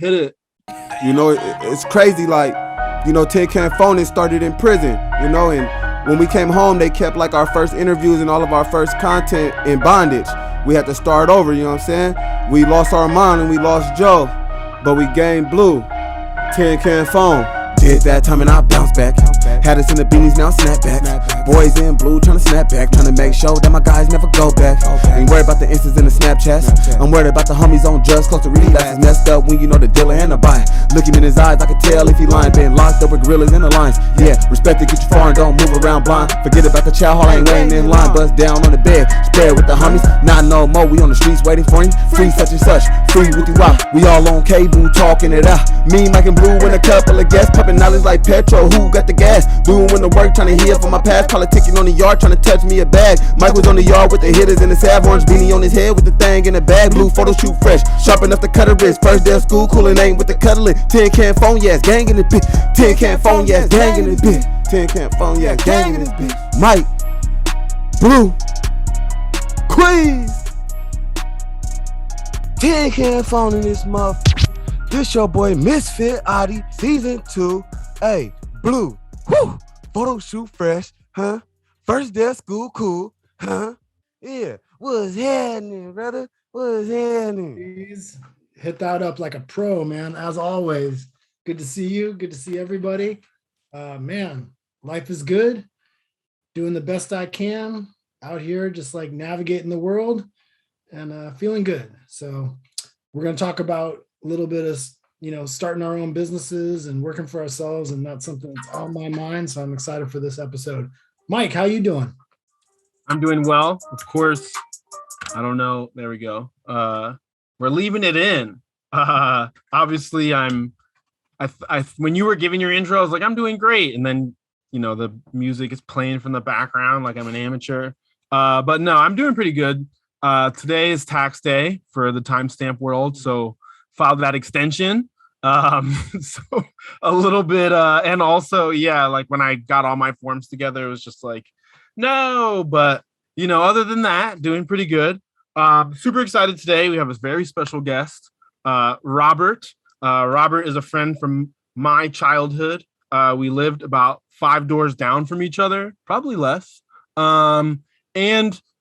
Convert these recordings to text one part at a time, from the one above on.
Hit it. You know, it's crazy. Like, you know, Tin Can Phone started in prison. You know, and when we came home, they kept like our first interviews and all of our first content in bondage. We had to start over. You know what I'm saying? We lost Armon and we lost Joe, but we gained Blue. Tin Can Phone. Did that time and I bounced back. Had us in the beanies, now snapbacks. Boys in blue trying to snap back, trying to make sure that my guys never go back. Ain't worried about the instas and the Snapchats. I'm worried about the homies on drugs, close to relapse. It's messed up when you know the dealer and the buyer. Look him in his eyes, I can tell if he lying. Been locked up with gorillas in the lines. Yeah, respect it, get you far and don't move around blind. Forget about the chow hall, I ain't waiting in line. Bust down on the bed, spread with the homies. Not no more, we on the streets waiting for him. Free such and such, free with you out. We all on cable talking it out. Me, Mike and Blue and a couple of guests, pumping knowledge like petrol. Who got the gas? Doing the work, trying to heal from my past. Politicking on the yard, trying to touch me a bag. Mike was on the yard with the hitters and the salve. Orange beanie on his head with the thing in the bag. Blue photo shoot fresh, sharp enough to cut a wrist. First day of school, coolin' ain't with the cutlet. Tin Can Phone, yes, gang in this bitch. Tin Can Phone, yes, gang in this bitch. Tin Can Phone, yes, gang in this bitch. Mike, Blue, Queaz, Tin Can Phone in this motherfucker. This your boy Misfit Adi, season 2. Hey, Blue, whoo, photo shoot fresh, huh? First day of school, cool, huh? Yeah, what's happening, brother? What's happening? Please hit that up like a pro, man. As always, good to see you. Good to see everybody. Man, life is good. Doing the best I can out here, just like navigating the world and feeling good. So we're going to talk about a little bit of, you know, starting our own businesses and working for ourselves, and that's something that's on my mind. So I'm excited for this episode. Mike, how you doing? I'm doing well. Of course, I don't know. There we go. We're leaving it in. Obviously, when you were giving your intro, I was like, I'm doing great. And then, you know, the music is playing from the background like I'm an amateur. But no, I'm doing pretty good. Today is tax day for the timestamp world. So filed that extension. So a little bit, and also, yeah, like when I got all my forms together, it was just like, no, but you know, other than that, doing pretty good. Super excited today. We have a very special guest, Robert. Robert is a friend from my childhood. We lived about 5 doors down from each other, probably less. And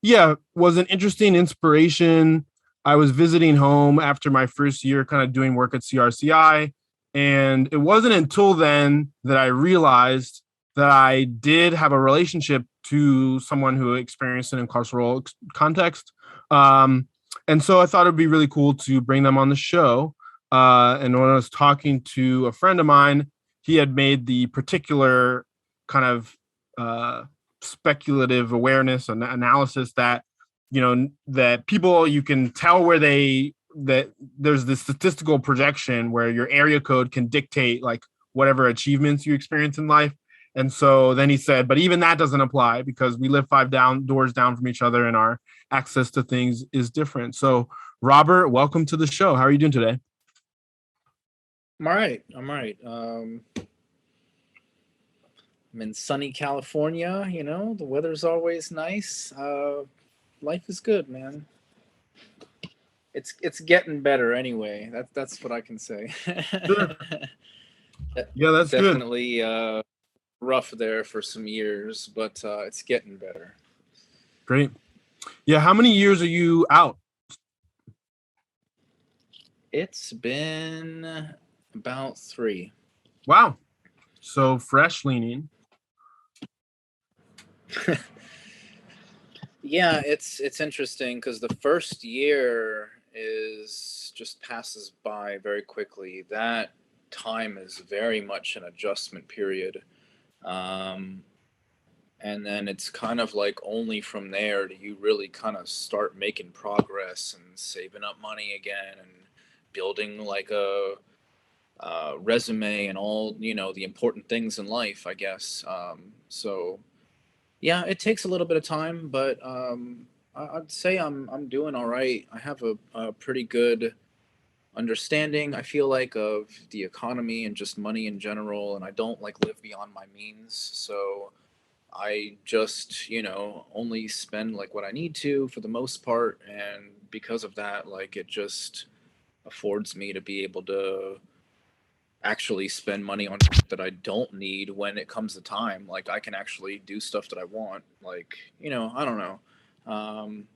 yeah, was an interesting inspiration. I was visiting home after my first year, kind of doing work at CRCI. And it wasn't until then that I realized that I did have a relationship to someone who experienced an incarceral context. And so I thought it'd be really cool to bring them on the show. And when I was talking to a friend of mine, he had made the particular kind of speculative awareness and analysis that, you know, that people, you can tell that there's this statistical projection where your area code can dictate like whatever achievements you experience in life. And so then he said, but even that doesn't apply because we live 5 doors down from each other and our access to things is different. So Robert, welcome to the show. How are you doing today? I'm all right. I'm in sunny California, you know, the weather's always nice. Life is good, man. It's getting better anyway. That's what I can say. Sure. Yeah, that's definitely rough there for some years, but it's getting better. Great. Yeah, how many years are you out? It's been about 3. Wow. So fresh leaning. Yeah, it's interesting because the first year is just passes by very quickly. That time is very much an adjustment period. And then it's kind of like only from there do you really kind of start making progress and saving up money again and building like a resume and all, you know, the important things in life, I guess. So yeah, it takes a little bit of time, but I'd say I'm doing all right. I have a pretty good understanding, I feel like, of the economy and just money in general, and I don't like live beyond my means. So I just, you know, only spend like what I need to for the most part, and because of that, like it just affords me to be able to actually spend money on that I don't need when it comes to time. Like I can actually do stuff that I want. Like, I don't know. Um,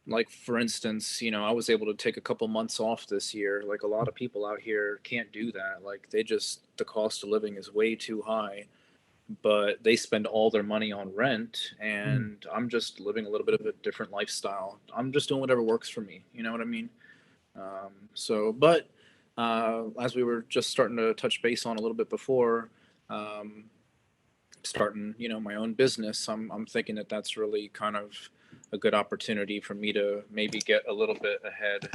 like for instance, I was able to take a couple months off this year. Like a lot of people out here can't do that. Like the cost of living is way too high, but they spend all their money on rent, and I'm just living a little bit of a different lifestyle. I'm just doing whatever works for me. You know what I mean? But as we were just starting to touch base on a little bit before, um, starting, my own business, I'm thinking that that's really kind of a good opportunity for me to maybe get a little bit ahead.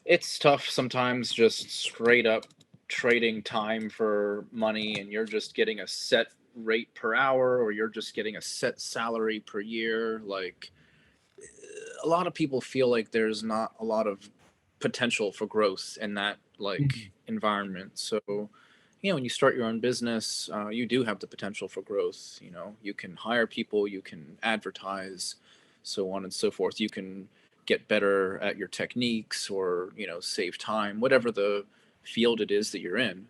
It's tough sometimes just straight up trading time for money, and you're just getting a set rate per hour, or you're just getting a set salary per year. Like a lot of people feel like there's not a lot of potential for growth in that like environment. So, when you start your own business, you do have the potential for growth. You can hire people, you can advertise, so on and so forth. You can get better at your techniques, or save time, whatever the field it is that you're in.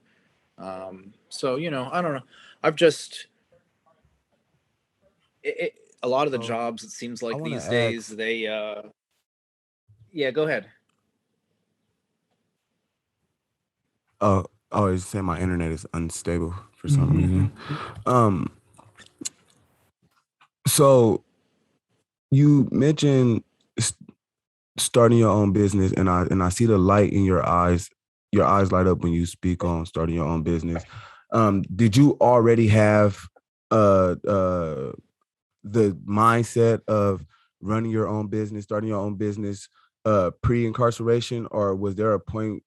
I don't know. I've just a lot of the So jobs, it seems I like want to these days, ask. they yeah, go ahead. Oh, I always say my internet is unstable for some reason. Um, so you mentioned starting your own business, and I see the light in your eyes. Your eyes light up when you speak on starting your own business. Did you already have the mindset of running your own business, starting your own business pre-incarceration, or was there a point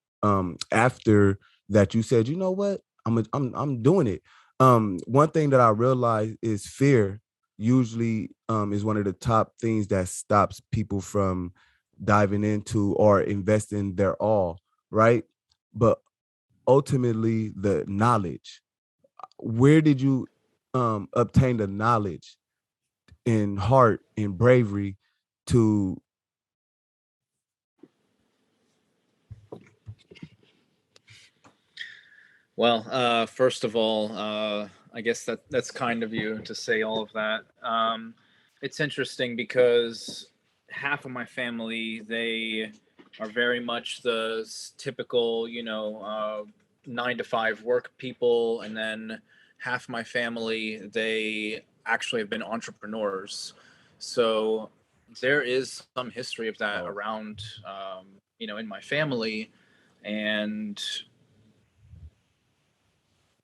after that you said, you know what, I'm doing it? One thing that I realized is fear usually is one of the top things that stops people from diving into or investing their all, right? But ultimately, the knowledge. Where did you obtain the knowledge and heart and bravery to? Well, first of all, I guess that's kind of you to say all of that. It's interesting because half of my family, they are very much the typical, 9 to 5 work people, and then half my family, they actually have been entrepreneurs. So there is some history of that Oh. around, in my family, and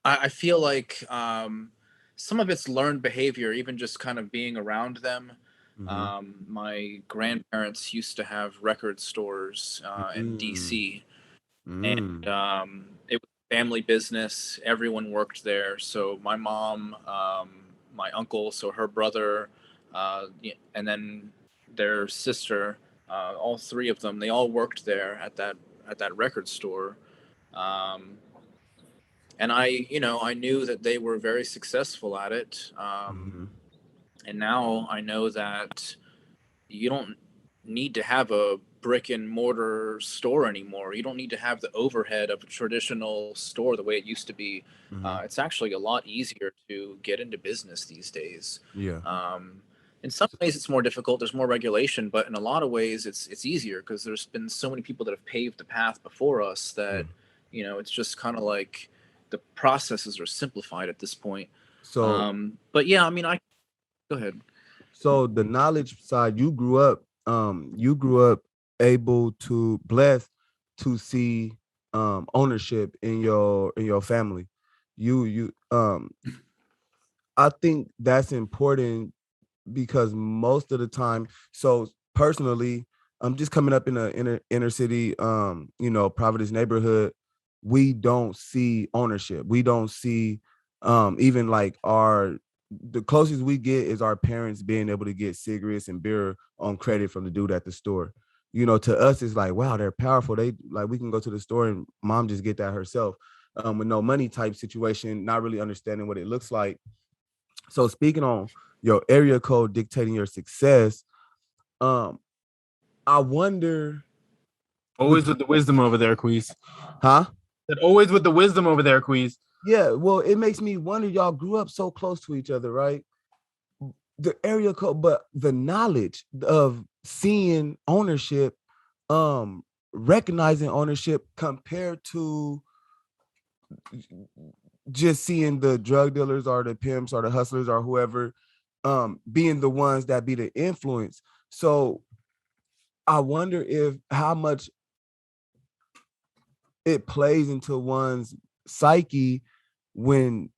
I feel like some of it's learned behavior, even just kind of being around them. Mm-hmm. My grandparents used to have record stores in Mm, DC, and mm, it was a family business. Everyone worked there. So my mom, my uncle, so her brother, and then their sister, all three of them, they all worked there at that record store. Um, and I knew that they were very successful at it. mm-hmm. And now I know that you don't need to have a brick and mortar store anymore. You don't need to have the overhead of a traditional store the way it used to be. Mm-hmm. It's actually a lot easier to get into business these days. Yeah. Um, in some ways, it's more difficult. There's more regulation, but in a lot of ways, it's easier because there's been so many people that have paved the path before us Yeah. that it's just kind of like the processes are simplified at this point. So, But yeah, I mean, I go ahead. so the knowledge side, you grew up able to blessed to see ownership in your family. You I think that's important because most of the time, so personally, I'm just coming up in a inner city, Providence neighborhood. We don't see ownership. We don't see even like the closest we get is our parents being able to get cigarettes and beer on credit from the dude at the store. To us, it's like, wow, they're powerful. They like we can go to the store and mom just get that herself, with no money type situation, not really understanding what it looks like. So speaking on your area code dictating your success, um, I wonder. Always with the wisdom over there, Queez. Huh? That always with the wisdom over there, Queez. Yeah, well, it makes me wonder, y'all grew up so close to each other, right? The area code, but the knowledge of seeing ownership, recognizing ownership compared to just seeing the drug dealers or the pimps or the hustlers or whoever being the ones that be the influence. So I wonder if how much it plays into one's psyche when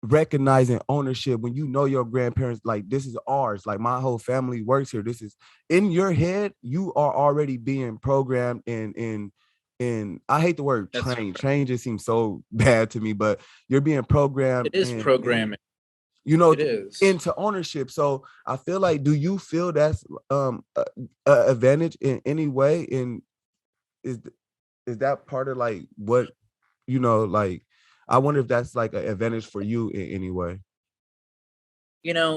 recognizing ownership, when you know your grandparents, like, this is ours, like my whole family works here, this is in your head, you are already being programmed and I hate the word train just seems so bad to me, but you're being programmed. It is programming. You know, it is into ownership. So I feel like, do you feel that's a advantage in any way? And is that part of like what, you know, like, I wonder if that's like an advantage for you in any way.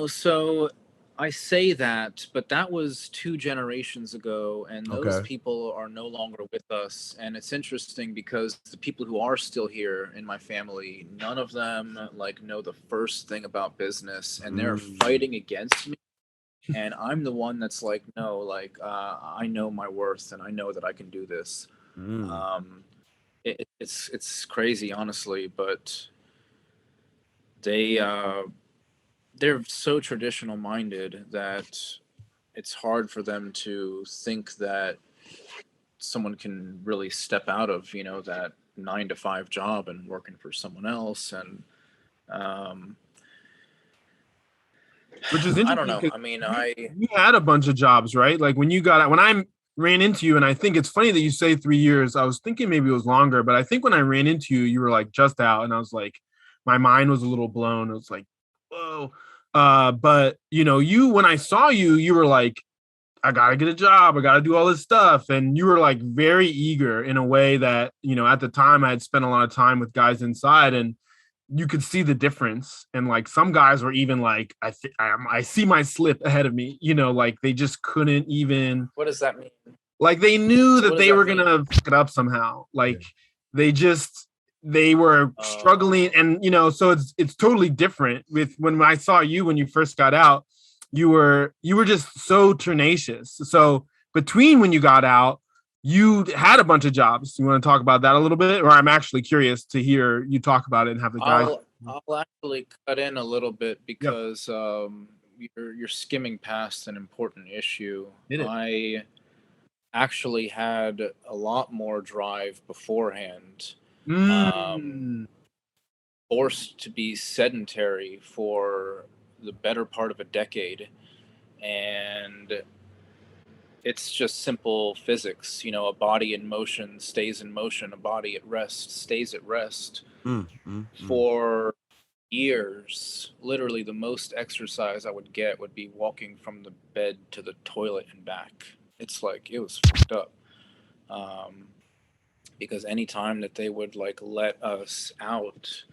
So I say that, but that was 2 generations ago, and those Okay. people are no longer with us. And it's interesting because the people who are still here in my family, none of them like know the first thing about business, and they're fighting against me. And I'm the one that's like, no, like I know my worth, and I know that I can do this. It's crazy, honestly, but they're so traditional minded that it's hard for them to think that someone can really step out of that 9 to 5 job and working for someone else. And Which is I don't interesting know. because I mean, you had a bunch of jobs, right? Like when you got out, when I ran into you, and I think it's funny that you say 3 years. I was thinking maybe it was longer, but I think when I ran into you, you were like just out, and I was like, my mind was a little blown. It was like, whoa. But you when I saw you, you were like, I gotta get a job, I gotta do all this stuff. And you were like very eager in a way that, at the time I had spent a lot of time with guys inside, and you could see the difference. And like some guys were even like, I see my slip ahead of me, like they just couldn't even, what does that mean? like they knew So that what does they that were mean? gonna fuck it up somehow. Like they were struggling. And so it's totally different with when I saw you when you first got out. You were just so tenacious. So between when you got out, you had a bunch of jobs. You want to talk about that a little bit? Or I'm actually curious to hear you talk about it and have the guys. I'll actually cut in a little bit Yep. because you're skimming past an important issue. Hit it. I actually had a lot more drive beforehand. Forced to be sedentary for the better part of a decade, and it's just simple physics. A body in motion stays in motion, a body at rest stays at rest. For years, literally the most exercise I would get would be walking from the bed to the toilet and back. It's like it was fucked up. Because anytime that they would like let us out,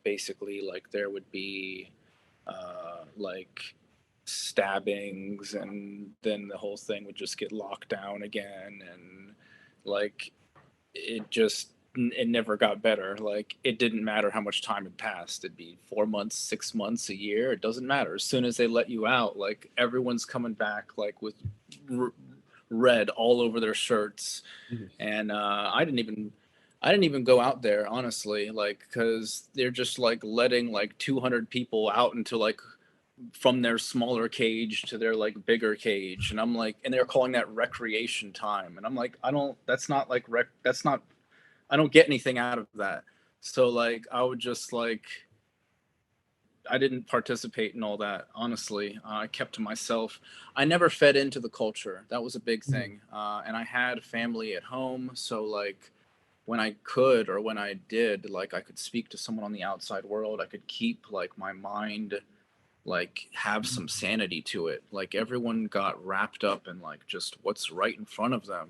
basically like there would be like stabbings, and then the whole thing would just get locked down again, and like it never got better. Like it didn't matter how much time had passed. It'd be 4 months, 6 months, a year. It doesn't matter. As soon as they let you out, like everyone's coming back like with red all over their shirts. And I didn't even go out there, honestly, like because they're just like letting like 200 people out into like from their smaller cage to their like bigger cage. And I'm like, and they're calling that recreation time, and I'm like, I don't get anything out of that. So like I would just like, I didn't participate in all that, honestly. I kept to myself. I never fed into the culture. That was a big thing. And I had family at home, so like when I could, or when I did, like I could speak to someone on the outside world. I could keep like my mind, like have some sanity to it. Like everyone got wrapped up in like just what's right in front of them,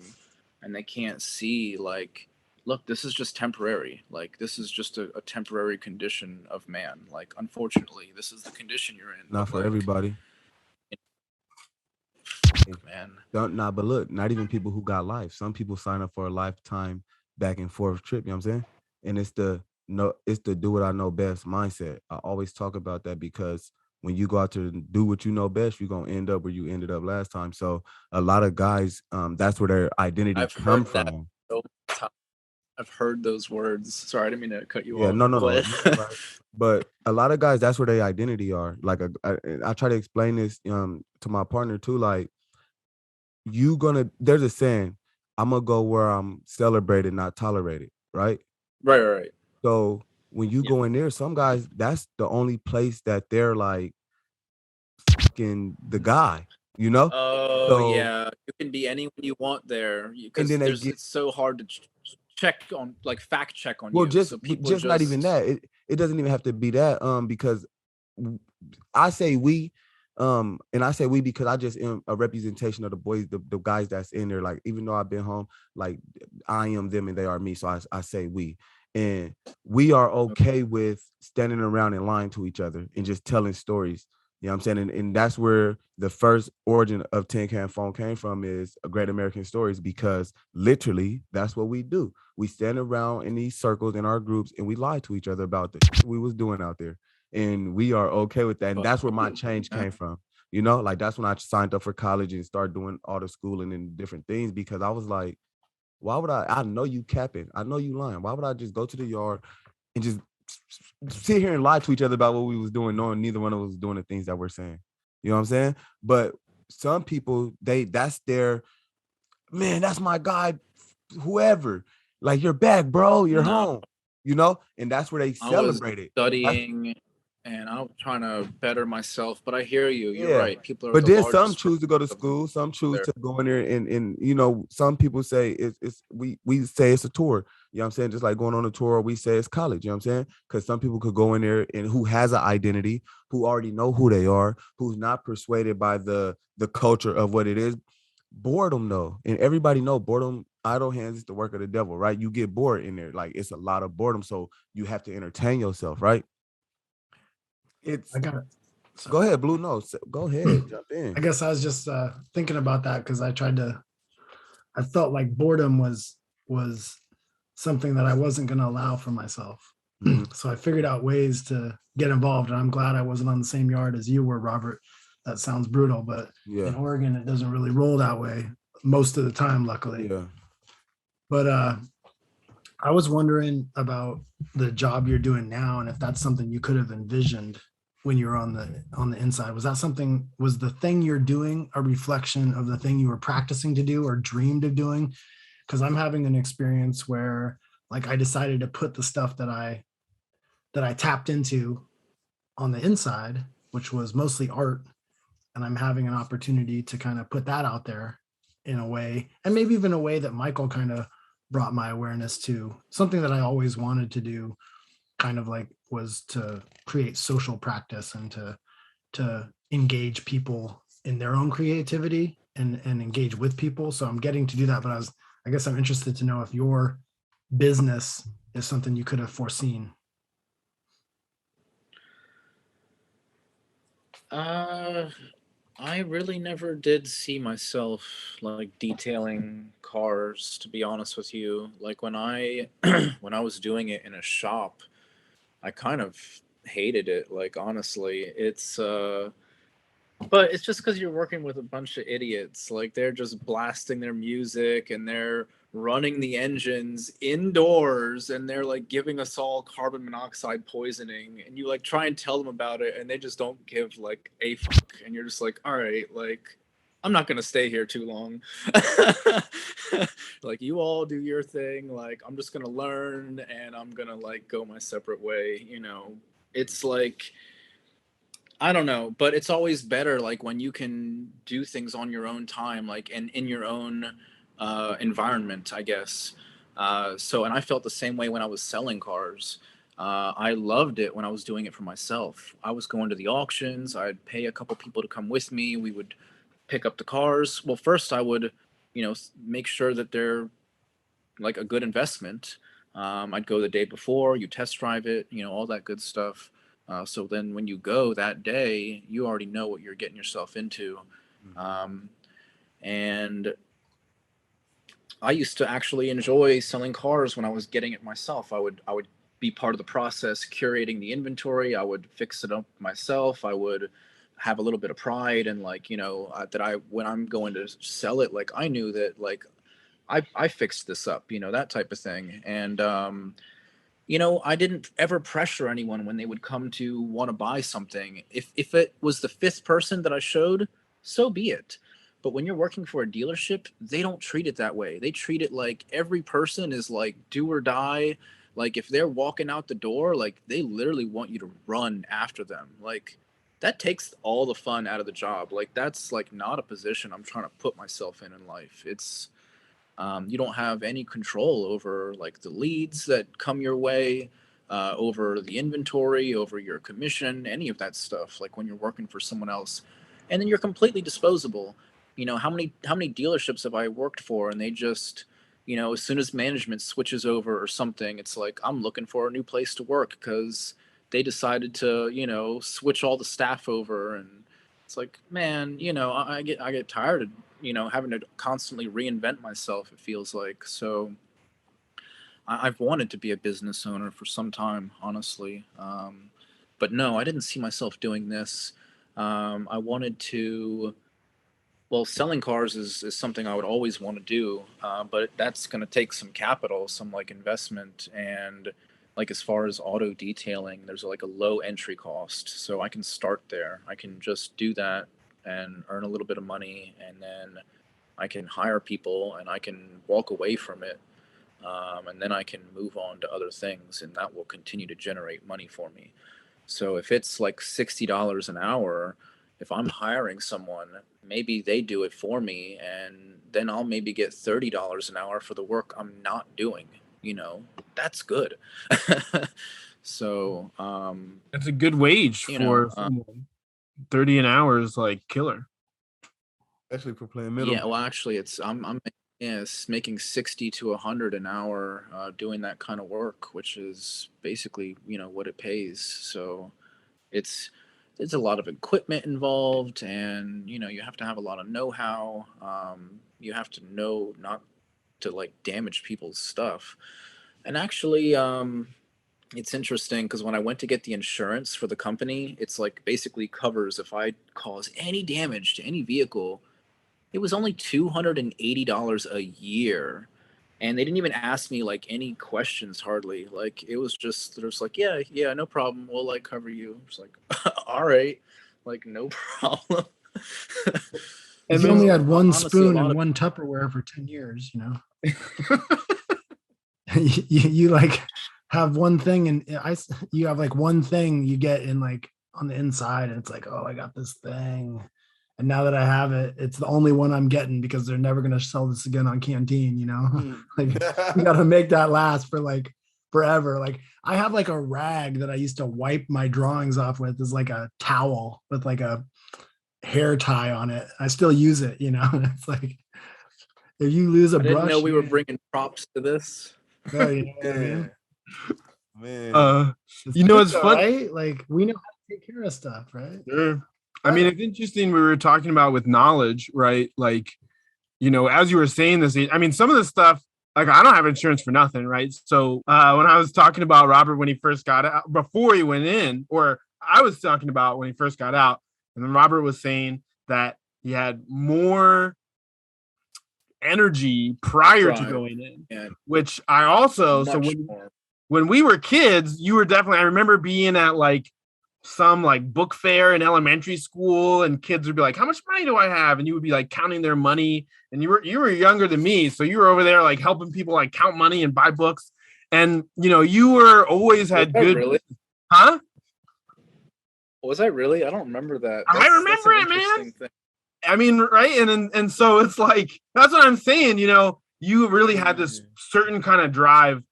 and they can't see like, look, this is just temporary. Like this is just a temporary condition of man. Like unfortunately, this is the condition you're in. Not for everybody. Man. Don't not, but look, not even people who got life. Some people sign up for a lifetime back and forth trip. You know what I'm saying? And it's the do what I know best mindset. I always talk about that because when you go out to do what you know best, you're gonna end up where you ended up last time. So a lot of guys, that's where their identity I've come heard that from. so many times. I've heard those words. Sorry, I didn't mean to cut you Yeah, off. no, But you're right. But a lot of guys, that's where their identity are. Like I try to explain this to my partner too. Like there's a saying, I'm gonna go where I'm celebrated, not tolerated, right? right. So when you Yeah. go in there, some guys, that's the only place that they're like fucking the guy, you know? Oh So yeah, you can be anyone you want there and because then they there's get it's so hard to check on, like, fact check on well, you. So people just not even just that. It doesn't even have to be that. Because I say we, and I say we because I just am a representation of the boys, the guys that's in there. Like, even though I've been home, like I am them and they are me. So I say we. And we are okay with standing around and lying to each other and just telling stories. You know what I'm saying? And that's where the first origin of Tin Can Phone came from, is a Great American Stories, because literally that's what we do. We stand around in these circles in our groups and we lie to each other about the shit we was doing out there. And we are okay with that. And that's where my change came from. You know, like that's when I signed up for college and started doing all the schooling and different things, because I was like, why would I know you capping. I know you lying. Why would I just go to the yard and just sit here and lie to each other about what we was doing, knowing neither one of us was doing the things that we're saying? You know what I'm saying? But some people, that's their, man, that's my guy, whoever. Like, you're back, bro. You're no. home. You know, and that's where they I was celebrate it. studying and I was trying to better myself, but I hear you. You're Yeah. right. People are But the then some largest choose to go to of them school, some choose there. to go in there and you know, some people say it's we say it's a tour. You know what I'm saying? Just like going on a tour, we say it's college, you know what I'm saying? Because some people could go in there and who has an identity, who already know who they are, who's not persuaded by the culture of what it is. Boredom though, and everybody know boredom, idle hands is the work of the devil, right? You get bored in there, like it's a lot of boredom, so you have to entertain yourself, right? I It's got it. Go ahead, Blue. No, go ahead, jump I in. guess I was just thinking about that because I felt like boredom was something that I wasn't going to allow for myself. Mhm. So I figured out ways to get involved, and I'm glad I wasn't on the same yard as you were, Robert. That sounds brutal, but Yeah, in Oregon, it doesn't really roll that way most of the time, luckily. yeah. But I was wondering about the job you're doing now, and if that's something you could have envisioned when you were on the inside. Was that something? Was the thing you're doing a reflection of the thing you were practicing to do or dreamed of doing? Because I'm having an experience where, like, I decided to put the stuff that I tapped into on the inside, which was mostly art, and I'm having an opportunity to kind of put that out there in a way, and maybe even a way that Michael kind of brought my awareness to. Something that I always wanted to do, kind of like, was to create social practice and to engage people in their own creativity and engage with people. So I'm getting to do that, but I guess I'm interested to know if your business is something you could have foreseen. Uh, I really never did see myself like detailing cars, to be honest with you. Like when I when I was doing it in a shop, I kind of hated it. Like honestly, it's but it's just because you're working with a bunch of idiots. Like they're just blasting their music and they're running the engines indoors and they're like giving us all carbon monoxide poisoning. And you like try and tell them about it and they just don't give like a fuck. And you're just like, all right, like I'm not gonna stay here too long. Like you all do your thing. Like I'm just gonna learn and I'm gonna like go my separate way. You know, it's like I don't know, but it's always better like when you can do things on your own time, like and in your own environment, I guess. So, and I felt the same way when I was selling cars. I loved it when I was doing it for myself. I was going to the auctions. I'd pay a couple people to come with me. We would pick up the cars. Well, first I would, make sure that they're like a good investment. I'd go the day before, you test drive it, all that good stuff. So then when you go that day, you already know what you're getting yourself into. Mhm. Um, And I used to actually enjoy selling cars when I was getting it myself. I would be part of the process, curating the inventory. I would fix it up myself. I would have a little bit of pride and like, that when I'm going to sell it, like I knew that like I fixed this up, that type of thing. And I didn't ever pressure anyone when they would come to want to buy something. If it was the fifth person that I showed, so be it. But when you're working for a dealership, they don't treat it that way. They treat it like every person is like do or die. Like if they're walking out the door, like they literally want you to run after them. Like that takes all the fun out of the job. Like that's like not a position I'm trying to put myself in life. It's you don't have any control over like the leads that come your way, over the inventory, over your commission, any of that stuff. Like when you're working for someone else, and then you're completely disposable. How many dealerships have I worked for, and they just, as soon as management switches over or something, it's like I'm looking for a new place to work because they decided to, switch all the staff over, and it's like, man, I get tired of having to constantly reinvent myself, it feels like. So I've wanted to be a business owner for some time, honestly. But no, I didn't see myself doing this. I wanted to, well, selling cars is something I would always want to do, but that's going to take some capital, some like investment. And like as far as auto detailing, there's like a low entry cost. So I can start there. I can just do that and earn a little bit of money, and then I can hire people and I can walk away from it, and then I can move on to other things, and that will continue to generate money for me. So if it's like $60 an hour, if I'm hiring someone, maybe they do it for me, and then I'll maybe get $30 an hour for the work I'm not doing. That's good. So That's a good wage for someone. 30 an hour is like killer. Especially for playing middle. Yeah, well, actually, it's making 60 to 100 an hour, doing that kind of work, which is basically what it pays. So it's a lot of equipment involved, and you have to have a lot of know-how. You have to know not to like damage people's stuff. And actually, it's interesting because when I went to get the insurance for the company, it's like basically covers if I cause any damage to any vehicle. It was only $280 a year. And they didn't even ask me like any questions hardly. Like it was just, they're just like, yeah, no problem. We'll like cover you. It's like, all right, like no problem. And you only had one spoon and one Tupperware for 10 years, you like have one thing, and you have like one thing you get in like on the inside, and it's like, oh, I got this thing. And now that I have it, it's the only one I'm getting because they're never going to sell this again on Canteen, like you got to make that last for like forever. Like I have like a rag that I used to wipe my drawings off with, is like a towel with like a hair tie on it. I still use it, It's like, if you lose a brush. I didn't know we were bringing props to this. Oh, you know what I mean? Man. It's fun, right? Like we know how to take care of stuff, right? Sure. I mean, it's interesting. We were talking about with knowledge, right? Like, as you were saying this, I mean, some of the stuff, like I don't have insurance for nothing, right? So when I was talking about Robert when he first got out, before he went in, or I was talking about when he first got out, and then Robert was saying that he had more energy prior to going in, which I also, when we were kids, you were definitely, I remember being at like some like book fair in elementary school, and kids would be like, how much money do I have? And you would be like counting their money, and you were younger than me. So you were over there like helping people like count money and buy books. And, you were always had good, really? Huh? Was I really? I don't remember that. I remember it, man. Thing. I mean, right. And so it's like, that's what I'm saying. You really had this certain kind of drive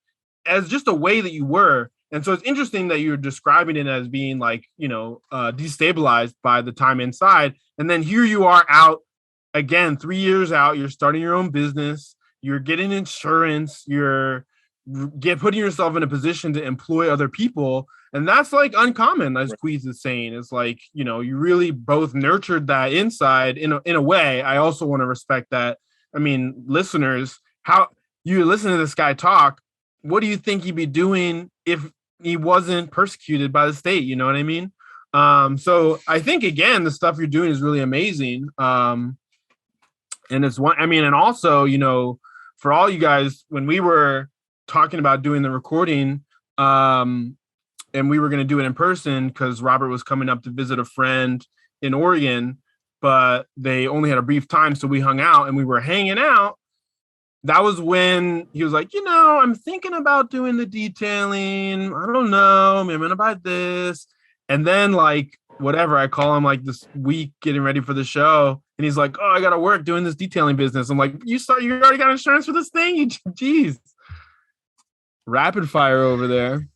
as just a way that you were. And so it's interesting that you're describing it as being like, destabilized by the time inside. And then here you are out again, 3 years out, you're starting your own business, you're getting insurance, you're, putting yourself in a position to employ other people. And that's like uncommon, as Queaz is saying. It's like, you know, you really both nurtured that inside in a way. I also want to respect that. I mean, listeners, how you listen to this guy talk, what do you think he'd be doing if he wasn't persecuted by the state? You know what I mean? So I think, again, the stuff you're doing is really amazing. And it's one, I mean, and also, you know, for all you guys, when we were talking about doing the recording, and we were going to do it in person because Robert was coming up to visit a friend in Oregon, but they only had a brief time. So we hung out and we were hanging out. That was when he was like, you know, I'm thinking about doing the detailing. I don't know. Maybe I'm going to buy this. And then, like, whatever, I call him like this week getting ready for the show. And he's like, oh, I got to work doing this detailing business. I'm like, you already got insurance for this thing? Jeez. Rapid fire over there.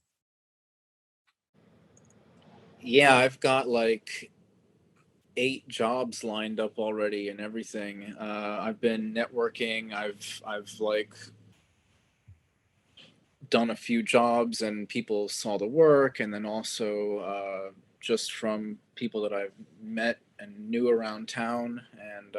Yeah, I've got like 8 jobs lined up already and everything. I've been networking. I've like done a few jobs and people saw the work, and then also just from people that I've met and knew around town. And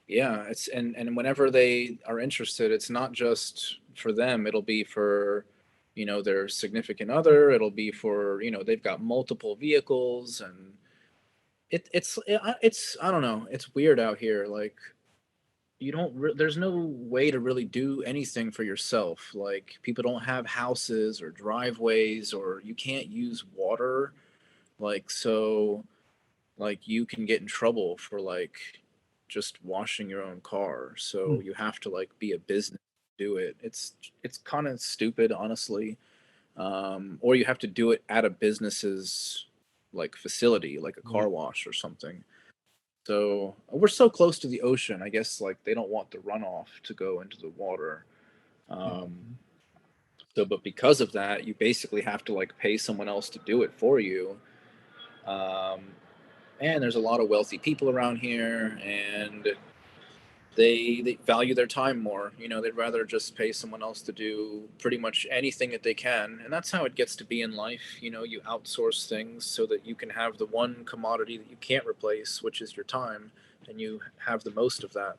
yeah, it's and whenever they are interested, it's not just for them. It'll be for, you know, their significant other. It'll be for, you know, they've got multiple vehicles. And it's I don't know. It's weird out here. Like, you don't there's no way to really do anything for yourself. Like, people don't have houses or driveways, or you can't use water. Like, so, like, you can get in trouble for like just washing your own car. So you have to like be a business to do it. It's kind of stupid, honestly. Or you have to do it at a business's like facility, like a car wash or something. So we're so close to the ocean. I guess like they don't want the runoff to go into the water. So, but because of that, you basically have to like pay someone else to do it for you. Um, and there's a lot of wealthy people around here, and they value their time more. You know, they'd rather just pay someone else to do pretty much anything that they can. And that's how it gets to be in life. You know, you outsource things so that you can have the one commodity that you can't replace, which is your time, and you have the most of that.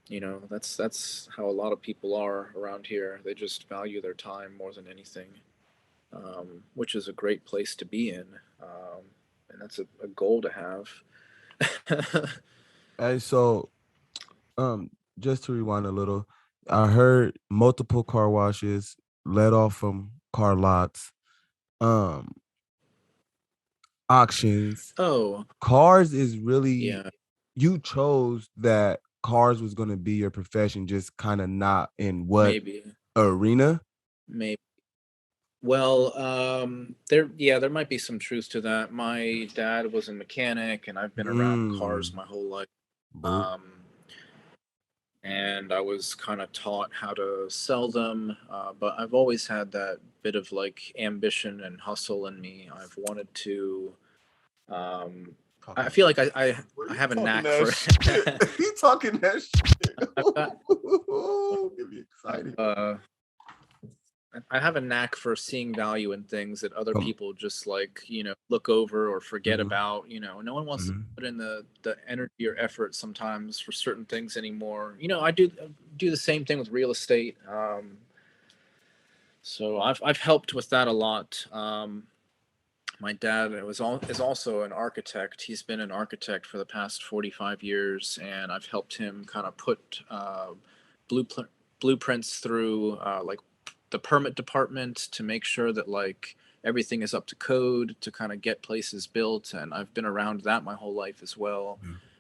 You know, that's how a lot of people are around here. They just value their time more than anything, which is a great place to be in. And that's a goal to have. Hey, so just to rewind a little, I heard multiple car washes, let off from car lots, um, auctions. Oh, Cars is really, yeah, you chose that cars was going to be your profession, just kind of not in what maybe. arena. Maybe. Well, there might be some truth to that. My dad was a mechanic, and I've been around cars my whole life. Boop. Um, and I was kind of taught how to sell them, but I've always had that bit of like ambition and hustle in me. I've wanted to. I feel like I have a knack for. He talking that shit. I've got, Get me excited. I have a knack for seeing value in things that other people just like, you know, look over or forget about. You know, no one wants to put in the energy or effort sometimes for certain things anymore. You know, I do the same thing with real estate. So I've helped with that a lot. My dad is also an architect. He's been an architect for the past 45 years, and I've helped him kind of put blueprints through like the permit department to make sure that like everything is up to code to kind of get places built. And I've been around that my whole life as well.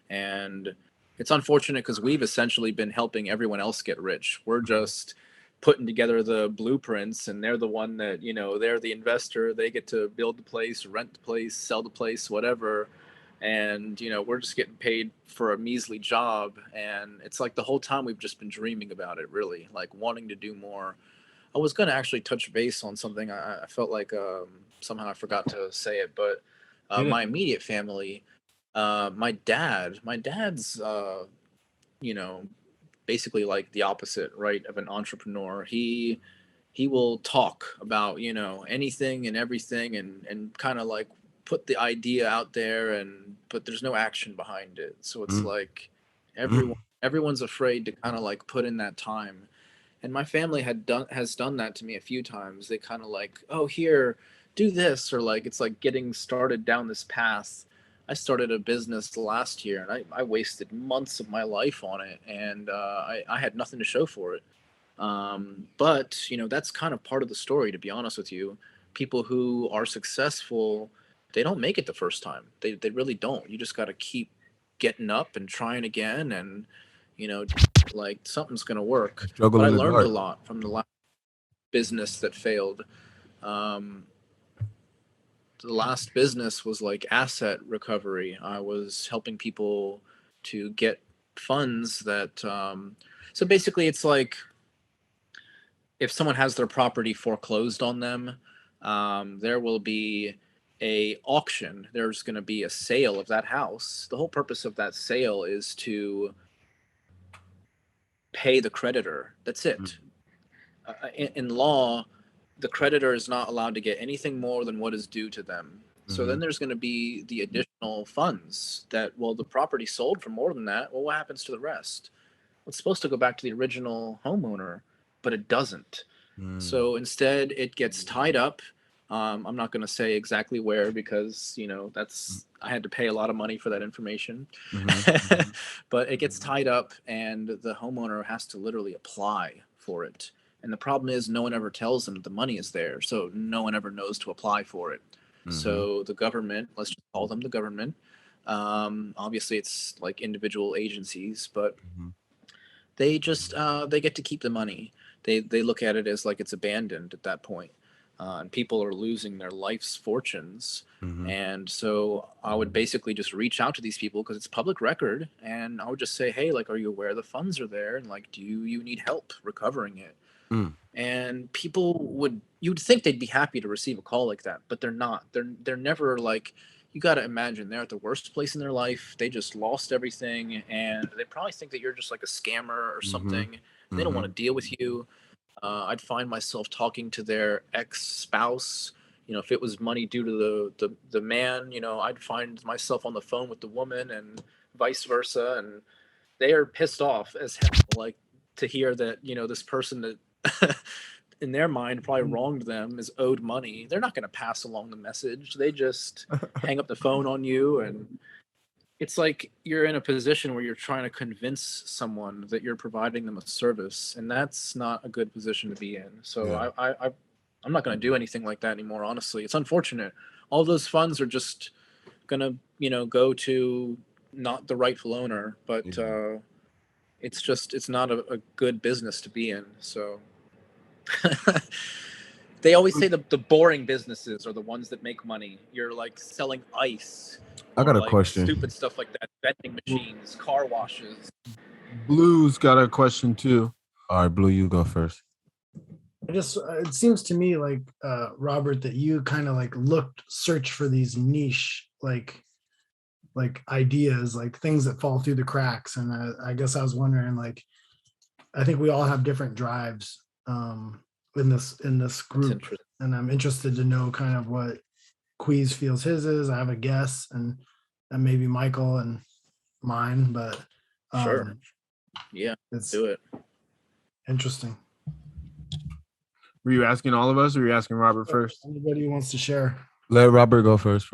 And it's unfortunate because we've essentially been helping everyone else get rich. We're just putting together the blueprints, and they're the one that, you know, they're the investor. They get to build the place, rent the place, sell the place, whatever. And, you know, we're just getting paid for a measly job. And it's like the whole time we've just been dreaming about it, really, like wanting to do more. I was going to actually touch base on something. I felt like somehow I forgot to say it, but my immediate family, my dad's, you know, basically like the opposite, right, of an entrepreneur. He will talk about, anything and everything, and kind of like put the idea out there, but there's no action behind it. So it's like everyone's afraid to kind of like put in that time. And my family has done that to me a few times. They kind of like, oh, here, do this, or like it's like getting started down this path. I started a business last year, and I wasted months of my life on it, and I had nothing to show for it. But that's kind of part of the story, to be honest with you. People who are successful, they don't make it the first time. They really don't. You just got to keep getting up and trying again, and you know, like something's gonna work. Struggle But I in the learned dark. a lot from the last business that failed. Um, the last business was like asset recovery. I was helping people to get funds that. So basically, it's like if someone has their property foreclosed on them, there will be a auction. There's going to be a sale of that house. The whole purpose of that sale is to pay the creditor. That's it. In law, the creditor is not allowed to get anything more than what is due to them. So then there's going to be the additional funds that, well, the property sold for more than that. Well, what happens to the rest? Well, it's supposed to go back to the original homeowner, but it doesn't. So instead, it gets tied up. I'm not going to say exactly where because I had to pay a lot of money for that information. But it gets tied up, and the homeowner has to literally apply for it. And the problem is, no one ever tells them the money is there, so no one ever knows to apply for it. So the government, let's just call them the government. Obviously, it's like individual agencies, but they just they get to keep the money. They look at it as like it's abandoned at that point. And people are losing their life's fortunes. And so I would basically just reach out to these people because it's public record, and I would just say, hey, like, are you aware the funds are there, and like, do you need help recovering it? And you'd think they'd be happy to receive a call like that, but they're not. They're never like, you got to imagine they're at the worst place in their life. They just lost everything, and they probably think that you're just like a scammer or something. They don't want to deal with you. I'd find myself talking to their ex-spouse. If it was money due to the man, I'd find myself on the phone with the woman, and vice versa. And they are pissed off as hell, like, to hear that this person that in their mind probably wronged them is owed money. They're not going to pass along the message. They just hang up the phone on you, and it's like you're in a position where you're trying to convince someone that you're providing them a service, and that's not a good position to be in. So I'm not going to do anything like that anymore. Honestly, it's unfortunate. All those funds are just going to go to not the rightful owner, but it's not a good business to be in. So they always say the boring businesses are the ones that make money. You're like selling ice. I got a like question. Stupid stuff like that. Vending machines, car washes. Blue's got a question too. All right, Blue, you go first. It seems to me like Robert, that you kind of like search for these niche like ideas, like things that fall through the cracks. And I guess I was wondering, like, I think we all have different drives in this group, and I'm interested to know kind of what Queaz feels his is. I have a guess, and maybe Michael and mine, but sure, yeah, let's do it. Interesting. Were you asking all of us, or were you asking Robert first? Anybody who wants to share. Let Robert go first.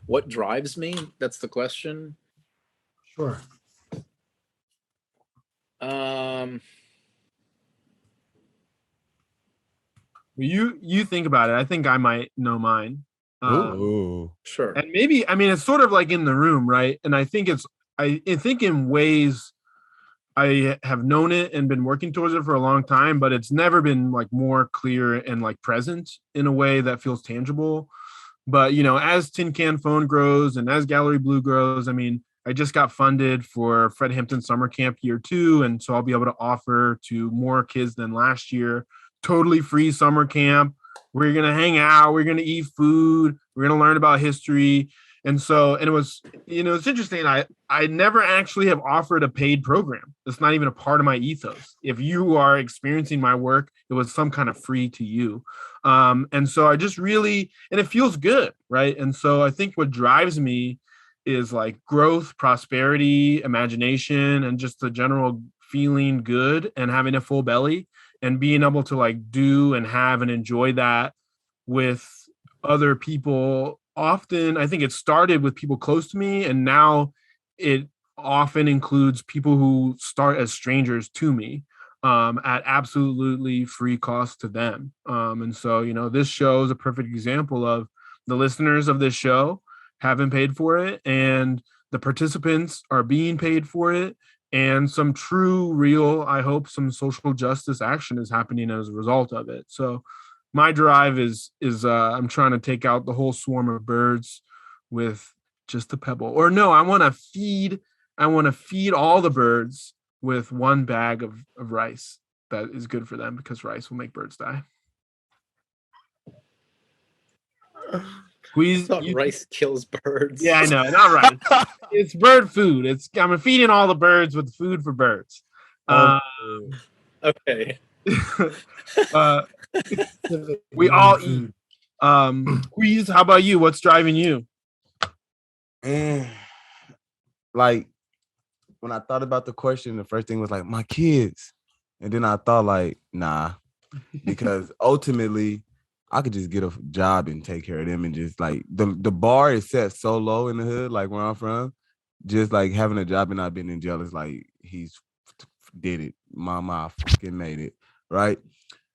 What drives me? That's the question. Sure. You think about it. I think I might know mine. Sure. And maybe, I mean, it's sort of like in the room, right? And I think I think in ways I have known it and been working towards it for a long time, but it's never been like more clear and like present in a way that feels tangible. But, as Tin Can Phone grows and as Gallery Blue grows, I mean, I just got funded for Fred Hampton Summer Camp Year 2. And so I'll be able to offer to more kids than last year, totally free summer camp. We're going to hang out. We're going to eat food. We're going to learn about history. And so, and it was, it's interesting. I never actually have offered a paid program. It's not even a part of my ethos. If you are experiencing my work, it was some kind of free to you. And so I just really, and it feels good, right? And so I think what drives me is like growth, prosperity, imagination, and just the general feeling good and having a full belly and being able to like do and have and enjoy that with other people. Often I think it started with people close to me, and now it often includes people who start as strangers to me, at absolutely free cost to them. And so, this show is a perfect example of the listeners of this show haven't paid for it, and the participants are being paid for it, and some true, real, I hope some social justice action is happening as a result of it. So my drive is I'm trying to take out the whole swarm of birds with just a pebble. Or no, I want to feed all the birds with one bag of rice that is good for them, because rice will make birds die. Queaz, rice kills birds. Yeah, I know, not rice. It's bird food. I'm feeding all the birds with food for birds. Okay. We all eat. Queaz, how about you? What's driving you? Like, when I thought about the question, the first thing was like, my kids. And then I thought like, nah, because ultimately I could just get a job and take care of them, and just like the bar is set so low in the hood, like where I'm from, just like having a job and not being in jail is like, he's did it. Mama fucking made it, right?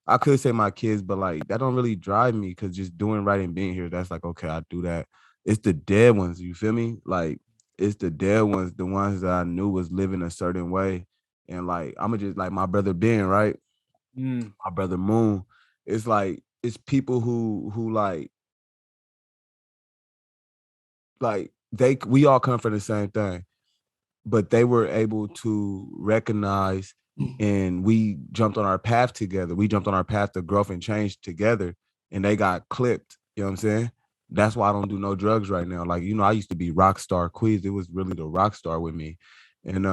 I could say my kids, but like that don't really drive me, because just doing right and being here, that's like, okay, I do that. It's the dead ones, you feel me? Like, it's the dead ones, the ones that I knew was living a certain way. And like, I'm just like my brother Ben, right? My brother Moon. It's like, it's people who like we all come from the same thing, but they were able to recognize, and we jumped on our path together. We jumped on our path to growth and change together, and they got clipped. You know what I'm saying? That's why I don't do no drugs right now. Like, I used to be rock star Queaz. It was really the rock star with me. And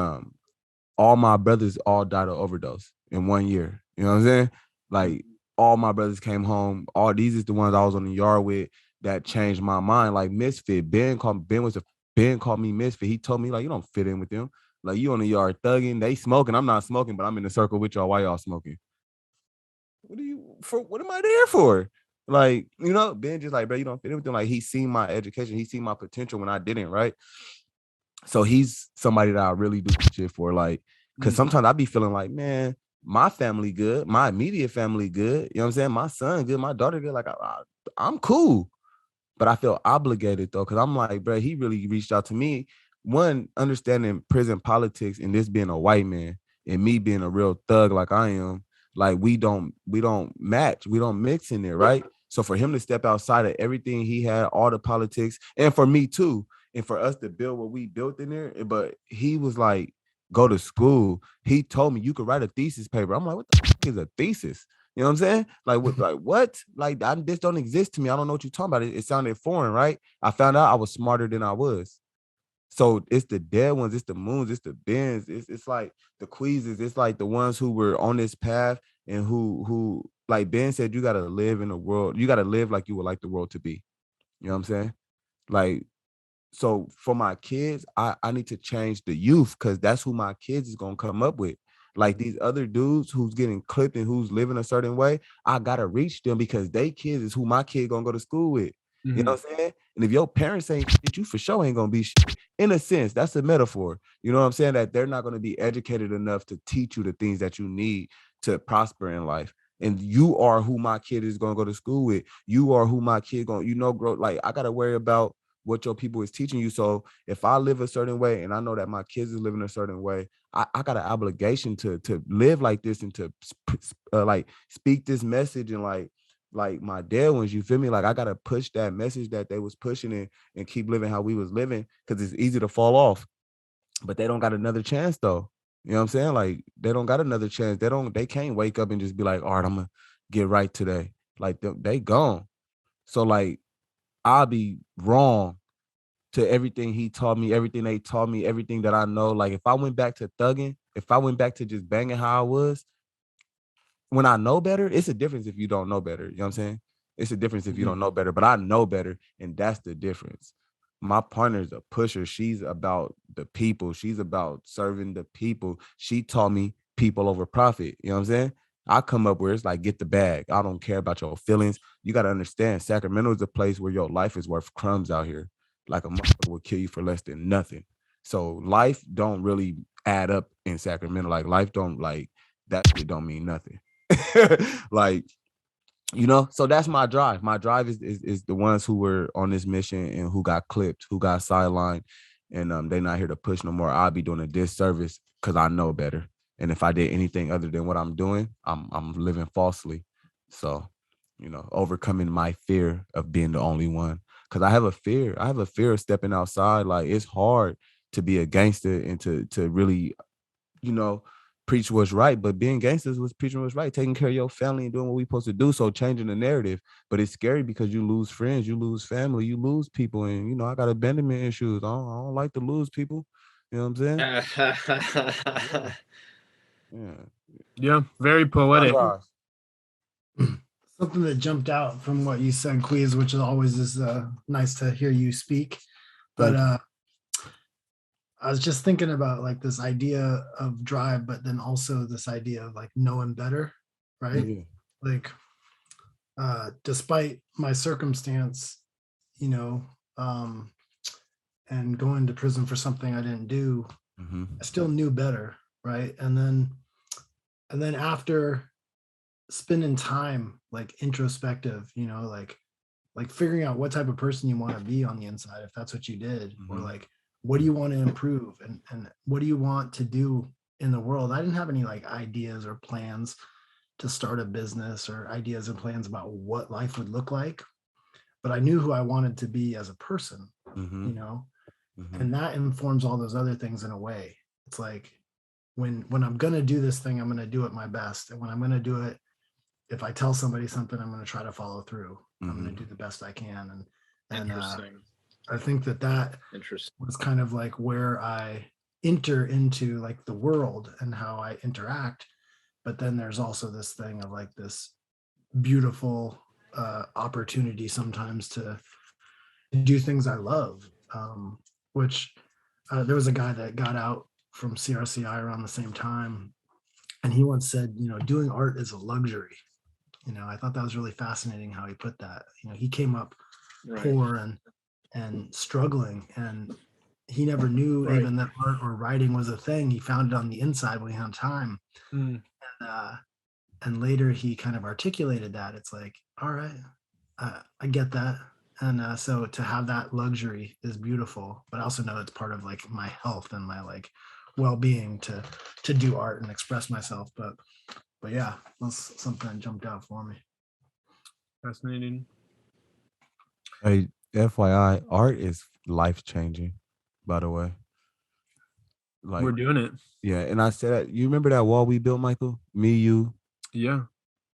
all my brothers all died of overdose in 1 year. You know what I'm saying? Like, all my brothers came home. All these is the ones I was on the yard with that changed my mind. Like Misfit, Ben called me Misfit. He told me, like, you don't fit in with them. Like, you on the yard thugging, they smoking. I'm not smoking, but I'm in the circle with y'all. Why y'all smoking? What am I there for? Like, Ben just like, bro, you don't fit in with them. Like, he seen my education. He seen my potential when I didn't, right? So he's somebody that I really do shit for. Like, because sometimes I be feeling like, man, my family good, my immediate family good. You know what I'm saying? My son good, my daughter good. Like, I'm cool. But I feel obligated though, because I'm like, bro, he really reached out to me. One, understanding prison politics and this being a white man and me being a real thug like I am, like we don't match, we don't mix in there, right? So for him to step outside of everything he had, all the politics, and for me too, and for us to build what we built in there, but he was like, go to school. He told me you could write a thesis paper. I'm like, what the fuck is a thesis? You know what I'm saying? Like, what? Like, this don't exist to me. I don't know what you're talking about. It sounded foreign, right? I found out I was smarter than I was. So it's the dead ones, it's the Moons, it's the Bens, it's like the Queazes, it's like the ones who were on this path and who like Ben said, you gotta live in the world. You gotta live like you would like the world to be. You know what I'm saying? Like, so for my kids, I need to change the youth, because that's who my kids is gonna come up with. Like these other dudes who's getting clipped and who's living a certain way, I gotta reach them, because they kids is who my kid gonna go to school with. You know what I'm saying? And if your parents ain't shit, you for sure ain't gonna be shit. In a sense, that's a metaphor. You know what I'm saying? That they're not gonna be educated enough to teach you the things that you need to prosper in life. And you are who my kid is gonna go to school with. You are who my kid gonna, grow. Like, I gotta worry about what your people is teaching you. So if I live a certain way and I know that my kids is living a certain way, I got an obligation to live like this and to like speak this message, and like my dead ones, you feel me? Like, I gotta push that message that they was pushing and keep living how we was living, because it's easy to fall off, but they don't got another chance though. You know what I'm saying? Like, they don't got another chance. They can't wake up and just be like, all right, I'm gonna get right today. Like, they gone. So like, I'll be wrong to everything he taught me, everything they taught me, everything that I know. Like if I went back to thugging, if I went back to just banging how I was, when I know better, it's a difference if you don't know better. You know what I'm saying? It's a difference if you don't know better, but I know better, and that's the difference. My partner's a pusher. She's about the people. She's about serving the people. She taught me people over profit. You know what I'm saying? I come up where it's like, get the bag. I don't care about your feelings. You got to understand, Sacramento is a place where your life is worth crumbs out here. Like a motherfucker will kill you for less than nothing. So life don't really add up in Sacramento. Like life don't like that shit don't mean nothing. Like, you know, so that's my drive. My drive is the ones who were on this mission and who got clipped, who got sidelined, and they're not here to push no more. I'll be doing a disservice because I know better. And if I did anything other than what I'm doing, I'm living falsely. So, you know, overcoming my fear of being the only one. Because I have a fear. I have a fear of stepping outside. Like it's hard to be a gangster and to really, you know, preach what's right, but being gangsters was preaching what's right, taking care of your family and doing what we supposed to do. So changing the narrative, but it's scary because you lose friends, you lose family, you lose people, and you know I got abandonment issues. I don't like to lose people. You know what I'm saying? Yeah. Yeah, very poetic. Something that jumped out from what you said, Queaz, which is always nice to hear you speak. But I was just thinking about like this idea of drive, but then also this idea of like knowing better, right? Yeah. Like, despite my circumstance, you know, and going to prison for something I didn't do, I still knew better, right? And then after spending time like introspective, you know, like figuring out what type of person you want to be on the inside, if that's what you did, or like what do you want to improve and what do you want to do in the world. I didn't have any like ideas or plans to start a business or ideas and plans about what life would look like, but I knew who I wanted to be as a person, you know, and that informs all those other things in a way. It's like when I'm going to do this thing, I'm going to do it my best. And when I'm going to do it, if I tell somebody something, I'm going to try to follow through. I'm going to do the best I can. And I think that was kind of like where I enter into like the world and how I interact. But then there's also this thing of like this beautiful opportunity sometimes to do things I love, which there was a guy that got out from CRCI around the same time. And he once said, you know, doing art is a luxury. You know, I thought that was really fascinating how he put that. You know, he came up poor and struggling, and he never knew even that art or writing was a thing. He found it on the inside when he had time. And later he kind of articulated that. It's like, all right, I get that. And so to have that luxury is beautiful, but I also know it's part of like my health and my like well-being to do art and express myself. But yeah, that's something that jumped out for me. Fascinating. Hey, FYI, art is life-changing, by the way. Like we're doing it. Yeah, and I said that. You remember that wall we built, Michael? Me, you,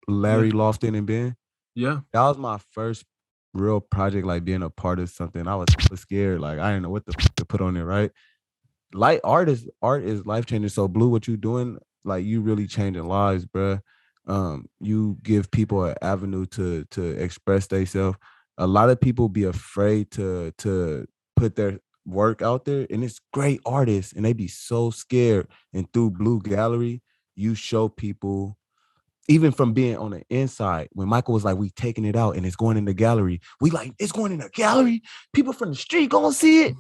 Larry, Lofton, and Ben? Yeah. That was my first real project, like being a part of something. I was so scared. Like I didn't know what to put on it, right? Like art is life-changing. So Blue, what you doing, like you really changing lives, bruh. You give people an avenue to express themselves. A lot of people be afraid to put their work out there, and it's great artists, and they be so scared. And through Blue Gallery, you show people, even from being on the inside, when Michael was like, we taking it out and it's going in the gallery. We like, it's going in the gallery. People from the street gonna see it.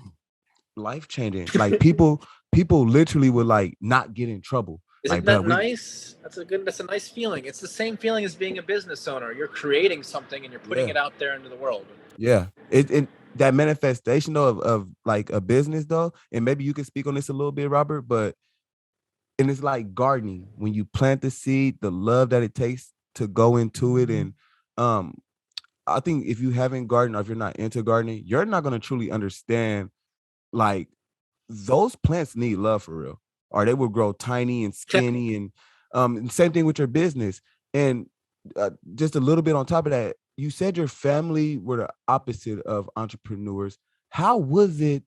Life-changing. Like people literally would like not get in trouble. Isn't like, that nice? That's a nice feeling. It's the same feeling as being a business owner. You're creating something and you're putting it out there into the world. Yeah. It that manifestation of like a business though, and maybe you can speak on this a little bit, Robert, but and it's like gardening. When you plant the seed, the love that it takes to go into it. And I think if you haven't gardened or if you're not into gardening, you're not going to truly understand, like, those plants need love for real, or they will grow tiny and skinny. And same thing with your business. And just a little bit on top of that, you said your family were the opposite of entrepreneurs. how was it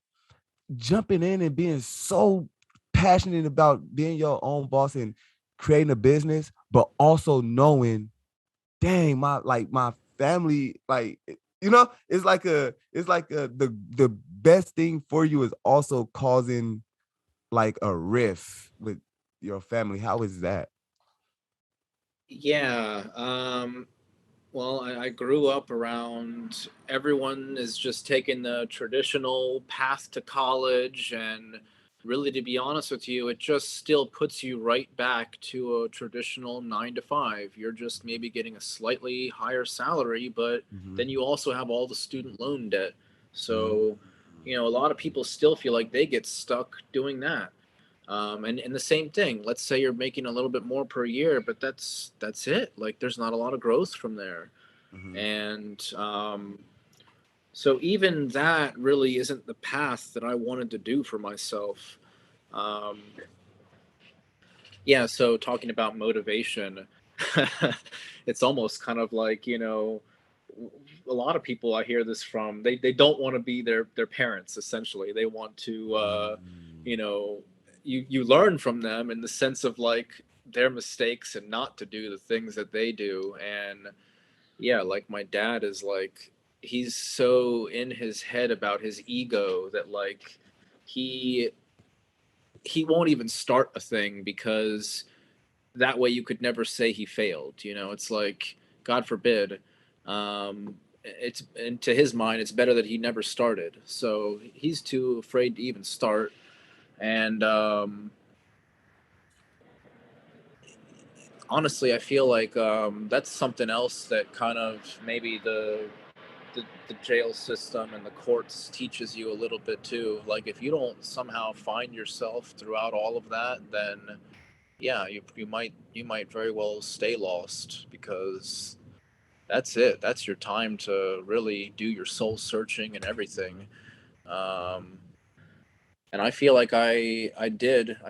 jumping in and being so passionate about being your own boss and creating a business, but also knowing, dang, my family, like, it's like the best thing for you is also causing like a rift with your family. How is that? Yeah. Well, I grew up around everyone is just taking the traditional path to college. And really, to be honest with you, it just still puts you right back to a traditional 9 to 5. You're just maybe getting a slightly higher salary, but Mm-hmm. then you also have all the student loan debt. Mm-hmm. So, a lot of people still feel like they get stuck doing that. And the same thing. Let's say you're making a little bit more per year, but that's it. Like there's not a lot of growth from there. Mm-hmm. And so even that really isn't the path that I wanted to do for myself. Um, yeah. So talking about motivation, it's almost kind of like a lot of people I hear this from. They don't want to be their parents. Essentially, they want to you know you learn from them in the sense of like their mistakes and not to do the things that they do. And yeah, like my dad is like he's so in his head about his ego that like he he won't even start a thing because that way you could never say he failed. It's like God forbid. It's and to his mind, it's better that he never started. So he's too afraid to even start. And honestly, I feel like that's something else that kind of maybe the jail system and the courts teaches you a little bit too. Like if you don't somehow find yourself throughout all of that, then yeah, you might very well stay lost because that's it. That's your time to really do your soul searching and everything. Um, and I feel like I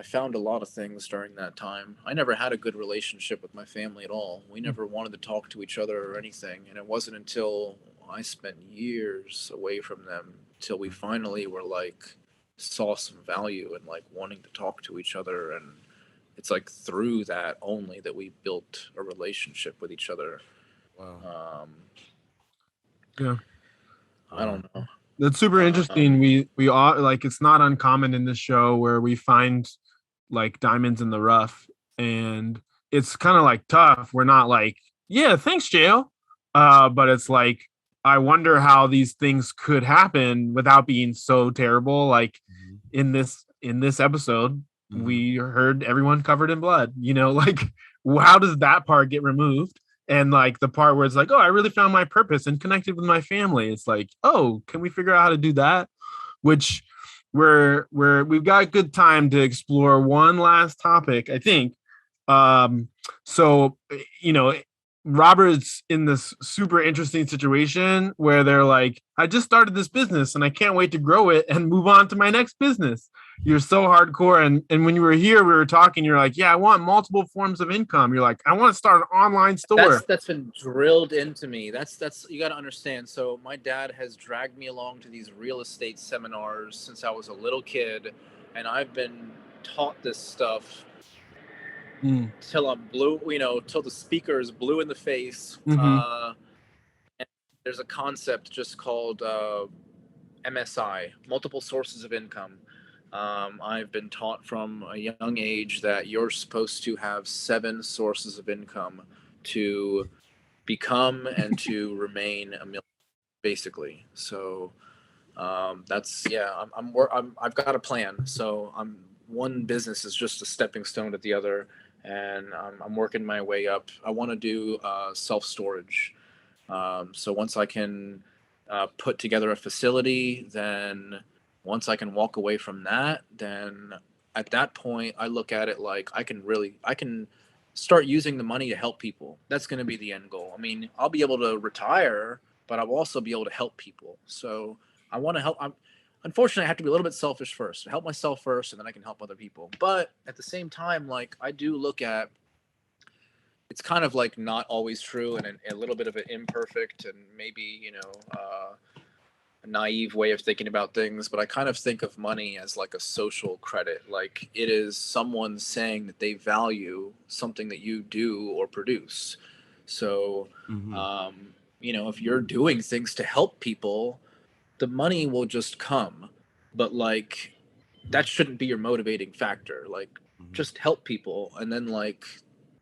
found a lot of things during that time. I never had a good relationship with my family at all. We never wanted to talk to each other or anything. And it wasn't until I spent years away from them till we finally were like saw some value in like wanting to talk to each other. And it's like through that only that we built a relationship with each other. Wow. Um, Yeah. I Wow. don't know. That's super interesting. We all like it's not uncommon in this show where we find like diamonds in the rough, and it's kind of like tough. We're not like, yeah, thanks, jail. But it's like I wonder how these things could happen without being so terrible. Like Mm-hmm. in this episode, Mm-hmm. we heard everyone covered in blood. Like how does that part get removed? And like the part where it's like, oh, I really found my purpose and connected with my family. It's like, oh, can we figure out how to do that? Which we've got good time to explore one last topic, I think. Um, so Robert's in this super interesting situation where they're like, I just started this business and I can't wait to grow it and move on to my next business. You're so hardcore. And when you were here, we were talking, you're like, yeah, I want multiple forms of income. You're like, I want to start an online store. That's been drilled into me. That's you got to understand. So my dad has dragged me along to these real estate seminars since I was a little kid, and I've been taught this stuff till I'm blue. Till the speaker is blue in the face. Mm-hmm. And there's a concept just called MSI, multiple sources of income. I've been taught from a young age that you're supposed to have 7 sources of income to become and to remain a million, basically. So that's yeah. I've got a plan. So one business is just a stepping stone to the other, and I'm working my way up. I want to do self storage. So once I can put together a facility, then once I can walk away from that, then at that point I look at it like I can start using the money to help people. That's going to be the end goal. I mean, I'll be able to retire, but I'll also be able to help people. So I want to help. Unfortunately, I have to be a little bit selfish first, help myself first, and then I can help other people. But at the same time, like I do look at it's kind of like not always true and a little bit of an imperfect and maybe naive way of thinking about things, but I kind of think of money as like a social credit. Like it is someone saying that they value something that you do or produce. So, Mm-hmm. if you're doing things to help people, the money will just come. But like that shouldn't be your motivating factor. Like Mm-hmm. just help people, and then like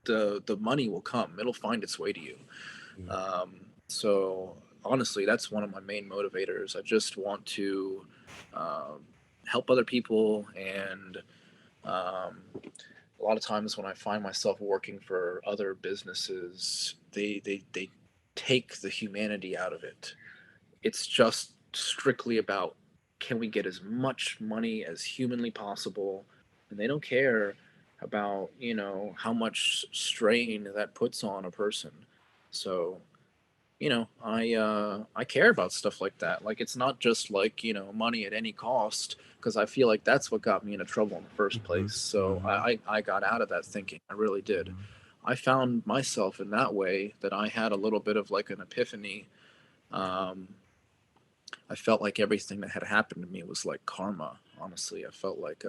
the money will come. It'll find its way to you. Yeah. So honestly, that's one of my main motivators. I just want to um, help other people, and a lot of times when I find myself working for other businesses, they take the humanity out of it. It's just strictly about, can we get as much money as humanly possible, and they don't care about how much strain that puts on a person. So I care about stuff like that. Like it's not just like money at any cost, because I feel like that's what got me into trouble in the first Mm-hmm. place. So Mm-hmm. I got out of that thinking. I really did. I found myself in that way, that I had a little bit of like an epiphany. um, I felt like everything that had happened to me was like karma. Honestly, I felt like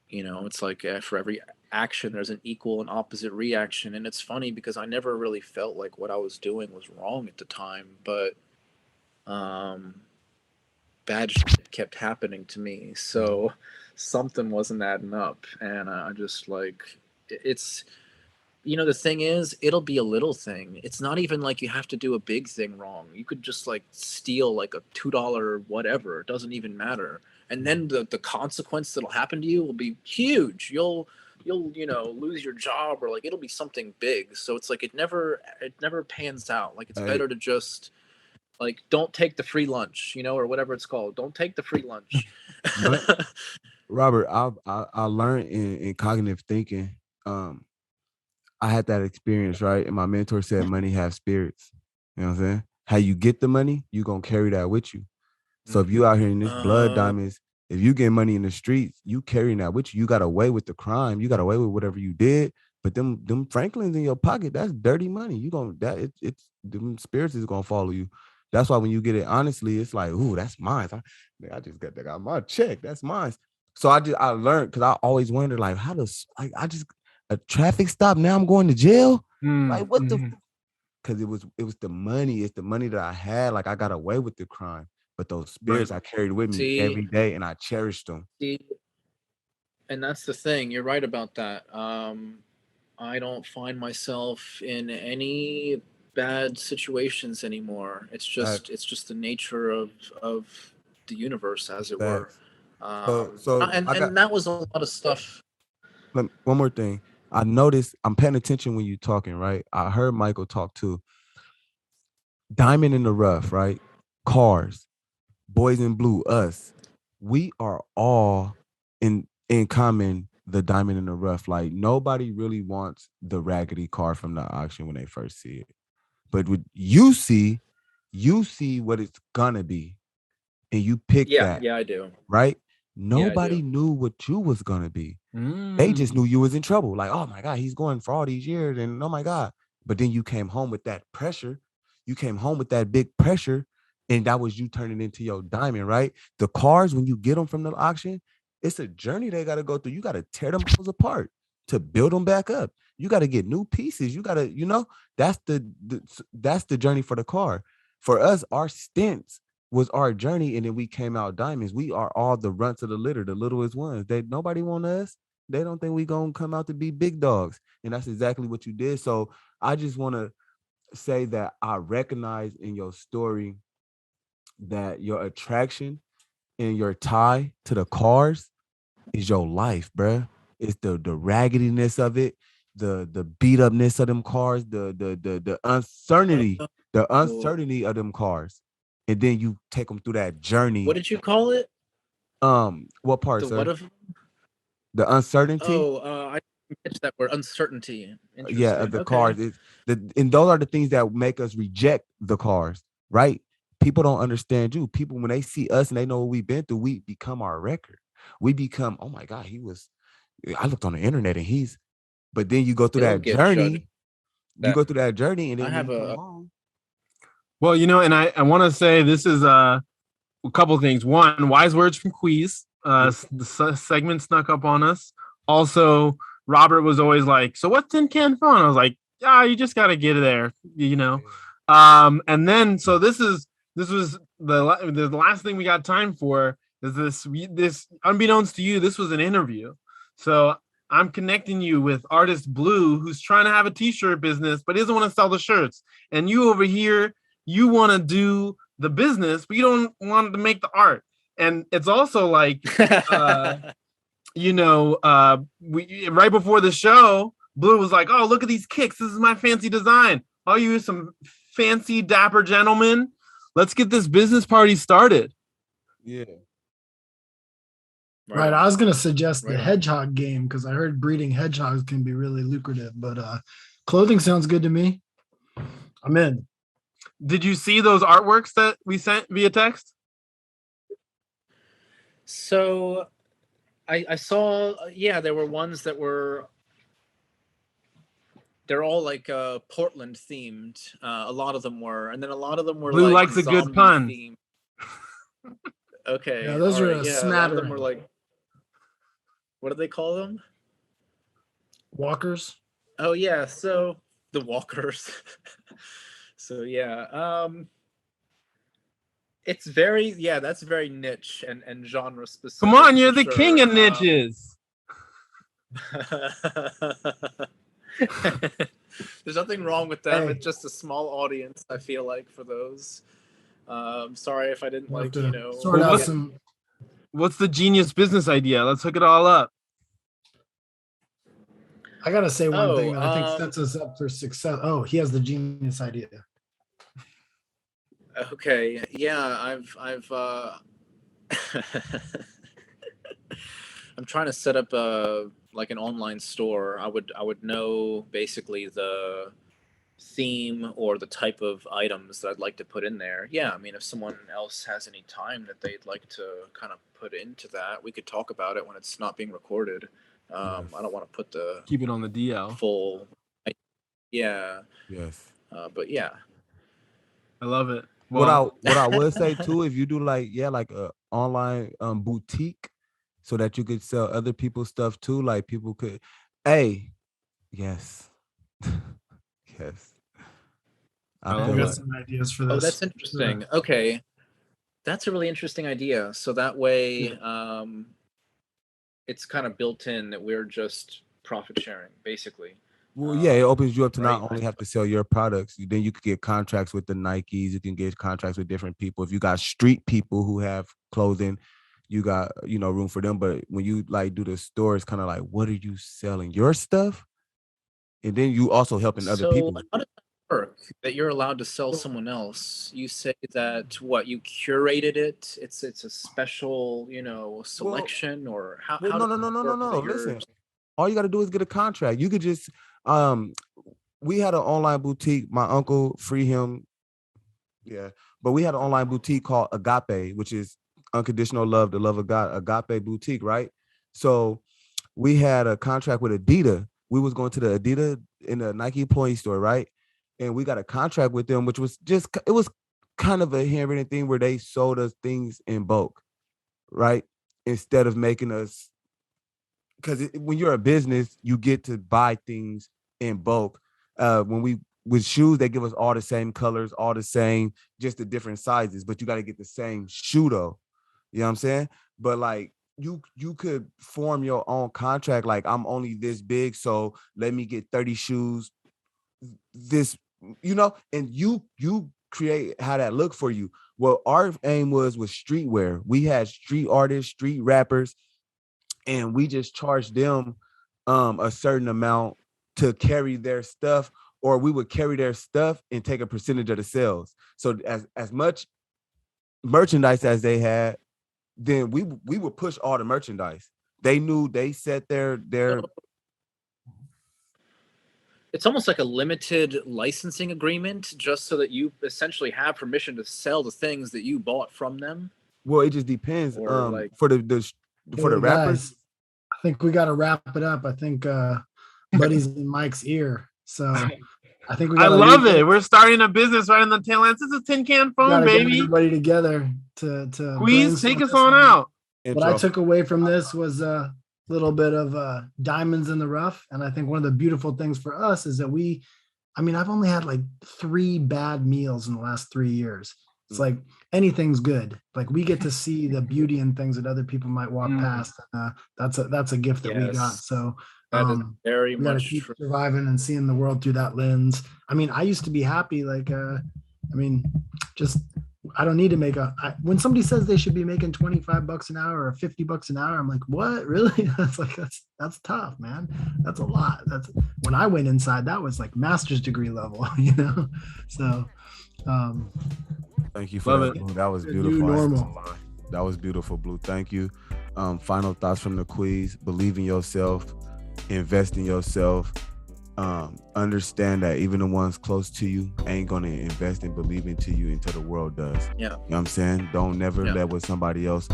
it's like for every action there's an equal and opposite reaction. And it's funny because I never really felt like what I was doing was wrong at the time, but um bad shit kept happening to me. So something wasn't adding up, and I just like it's the thing is, it'll be a little thing. It's not even like you have to do a big thing wrong. You could just like steal like a $2 whatever. It doesn't even matter. And then the consequence that'll happen to you will be huge. You'll lose your job, or like it'll be something big. So it's like it never pans out. Like it's Hey, better to just like don't take the free lunch, or whatever it's called. Don't take the free lunch. but Robert, I learned in cognitive thinking. I had that experience, right? And my mentor said money has spirits. You know what I'm saying? How you get the money, you gonna carry that with you. So if you out here in this blood uh, diamonds, if you get money in the streets, you carrying that with you. You got away with the crime, you got away with whatever you did. But them Franklins in your pocket, that's dirty money. You gonna it's them spirits is gonna follow you. That's why when you get it honestly, it's like, ooh, that's mine. I just got my check. That's mine. So I learned, because I always wondered, like, how does, like, I just, a traffic stop, now I'm going to jail. Like what the, because it was the money. It's the money that I had. Like I got away with the crime, but those spirits I carried with me see, every day, and I cherished them. see, and that's the thing. You're right about that. I don't find myself in any bad situations anymore. It's just Facts, it's just the nature of the universe, as it were. facts. So And I got that was a lot of stuff. one more thing. I noticed I'm paying attention when you're talking, right? I heard Michael talk too. Diamond in the rough, right? Cars, boys in blue, us. We are all in common the diamond in the rough. Like nobody really wants the raggedy car from the auction when they first see it. But what you see what it's gonna be, and you pick Yeah, that, yeah, I do. right? Yeah, I Nobody do. knew what you was gonna be. They just Mm. knew you was in trouble. Like, oh my God, he's going for all these years, and oh my God. But then you came home with that pressure. You came home with that big pressure, and that was you turning into your diamond, right? The cars, when you get them from the auction, it's a journey they got to go through. You got to tear them apart to build them back up. You got to get new pieces. You got to, that's that's the journey for the car. For us, our stints was our journey, and then we came out diamonds. We are all the runts of the litter, the littlest ones. Nobody want us. They don't think we gonna come out to be big dogs, and that's exactly what you did. So I just want to say that I recognize in your story that your attraction and your tie to the cars is your life, bruh. It's the raggediness of it, the beat upness of them cars, the uncertainty, the Oh, uncertainty of them cars, and then you take them through that what journey. did you call it? What part, The what sir? of? The uncertainty. Oh, I didn't catch that word. Uncertainty. Yeah, of Interesting. the Okay. cars. And those are the things that make us reject the cars, right? People don't understand you. People, when they see us and they know what we've been through, we become our record. We become, oh my God, I looked on the internet and but then you go through It'll that get judged. journey. You That go through that journey, and I then when have you come a home. Well, and I want to say this is a couple things. One, wise words from Queaz. The segment snuck up on us. Also, Robert was always like, "So what's tin can phone?" I was like, you just got to get it there. And then so this was the last thing we got time for. Is this unbeknownst to you? This was an interview. So I'm connecting you with artist Blue, who's trying to have a t-shirt business, but he doesn't want to sell the shirts. And you over here, you want to do the business, but you don't want to make the art. And it's also like, we right before the show, Blue was like, "Oh, look at these kicks. This is my fancy design. Oh, you some fancy dapper gentlemen. Let's get this business party started." Yeah. Right. I was going to suggest the hedgehog game because I heard breeding hedgehogs can be really lucrative, but clothing sounds good to me. I'm in. Did you see those artworks that we sent via text? So I saw, there were ones that they're all like Portland themed. A lot of them were, and then a lot of them were Blue like likes a good pun. Themed. Okay. Yeah, those are a lot of them smattering. were like, what do they call them? Walkers. Oh yeah, so the walkers. So yeah, it's very that's very niche and genre specific. Come on, you're the king of niches. There's nothing wrong with them. Hey. It's just a small audience, I feel like, for those. Sorry if I didn't sort out some. What's the genius business idea? Let's hook it all up. I gotta say one thing that I think sets us up for success. Oh, he has the genius idea. Okay, yeah, I've I'm trying to set up like an online store. I would know basically the theme or the type of items that I'd like to put in there. Yeah, I mean, if someone else has any time that they'd like to kind of put into that, we could talk about it when it's not being recorded. I don't want to keep it on the DL full. Yeah. Yes. But yeah, I love it. Well, what I would say too, if you do like a online boutique, so that you could sell other people's stuff too, like people could. Yes. Yes. I got some ideas for this. Oh, that's interesting. Yeah. Okay, that's a really interesting idea. So that way, it's kind of built in that we're just profit sharing, basically. Well, yeah, it opens you up to not only have to sell your products. Then you could get contracts with the Nikes. You can get contracts with different people. If you got street people who have clothing, you got room for them. But when you like do the store, it's kind of like, what are you selling? Your stuff, and then you also helping other people. How does that work? That you're allowed to sell someone else? You say that you curated it? It's a special selection, or how? No. Listen, all you got to do is get a contract. You could just we had an online boutique. My uncle, free him. Yeah, but we had an online boutique called Agape, which is unconditional love, the love of God. Agape boutique, right? So we had a contract with Adidas. We was going to the Adidas in the Nike employee store, right? And we got a contract with them, which was it was kind of a handwritten thing where they sold us things in bulk, right? Instead of making us, because when you're a business, you get to buy things in bulk. With shoes, they give us all the same colors, all the same, just the different sizes, but you got to get the same shoe though. You know what I'm saying? But like you could form your own contract. Like, I'm only this big, so let me get 30 shoes. This, and you create how that look for you. Well, our aim was streetwear. We had street artists, street rappers, and we just charged them a certain amount to carry their stuff, or we would carry their stuff and take a percentage of the sales. So as much merchandise as they had, then we would push all the merchandise. They knew they set their. It's almost like a limited licensing agreement, just so that you essentially have permission to sell the things that you bought from them. Well, it just depends. For the rappers, I think we got to wrap it up. I think Buddy's in Mike's ear. So I think we I gotta love it. We're starting a business right in the tail end. This is a tin can phone, gotta get baby. everybody together to Queaz, take brainstorm us this on one. out. What I took away from this was a little bit of diamonds in the rough. And I think one of the beautiful things for us is that I've only had like 3 bad meals in the last 3 years. It's like anything's good. Like we get to see the beauty in things that other people might walk past. That's a gift that we got. Yes. So That is very we gotta much keep true. surviving and seeing the world through that lens. I used to be happy, I don't need to make when somebody says they should be making $25 an hour or $50 an hour, I'm like, what? Really? That's tough, man. That's a lot. That's when I went inside, that was like master's degree level, So Thank you for Love that, it. Blue. That was The beautiful. new I ain't normal. gonna lie. That was beautiful, Blue. Thank you. Final thoughts from the Queaz. Believe in yourself. Invest in yourself. Understand that even the ones close to you ain't gonna invest and believe into you until the world does. Yeah. You know what I'm saying? Don't never Yeah. let with somebody else.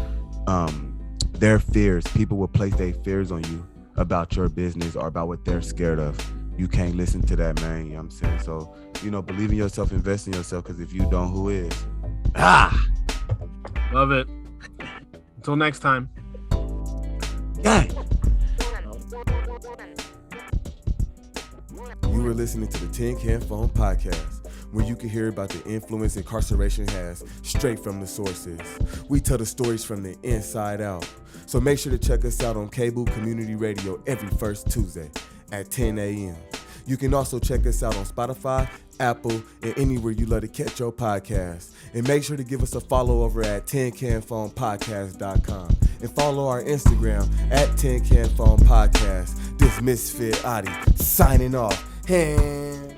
Their fears, people will place their fears on you about your business or about what they're scared of. You can't listen to that, man. You know what I'm saying? So, believe in yourself, invest in yourself, because if you don't, who is? Love it. Until next time. Gang. You were listening to the Tin Can Phone Podcast, where you can hear about the influence incarceration has straight from the sources. We tell the stories from the inside out. So make sure to check us out on Cable Community Radio every first Tuesday at 10 a.m. You can also check us out on Spotify, Apple, and anywhere you love to catch your podcast. And make sure to give us a follow over at tincanphonepodcast.com. And follow our Instagram at tincanphonepodcast. This Misfit Adi signing off. Hand.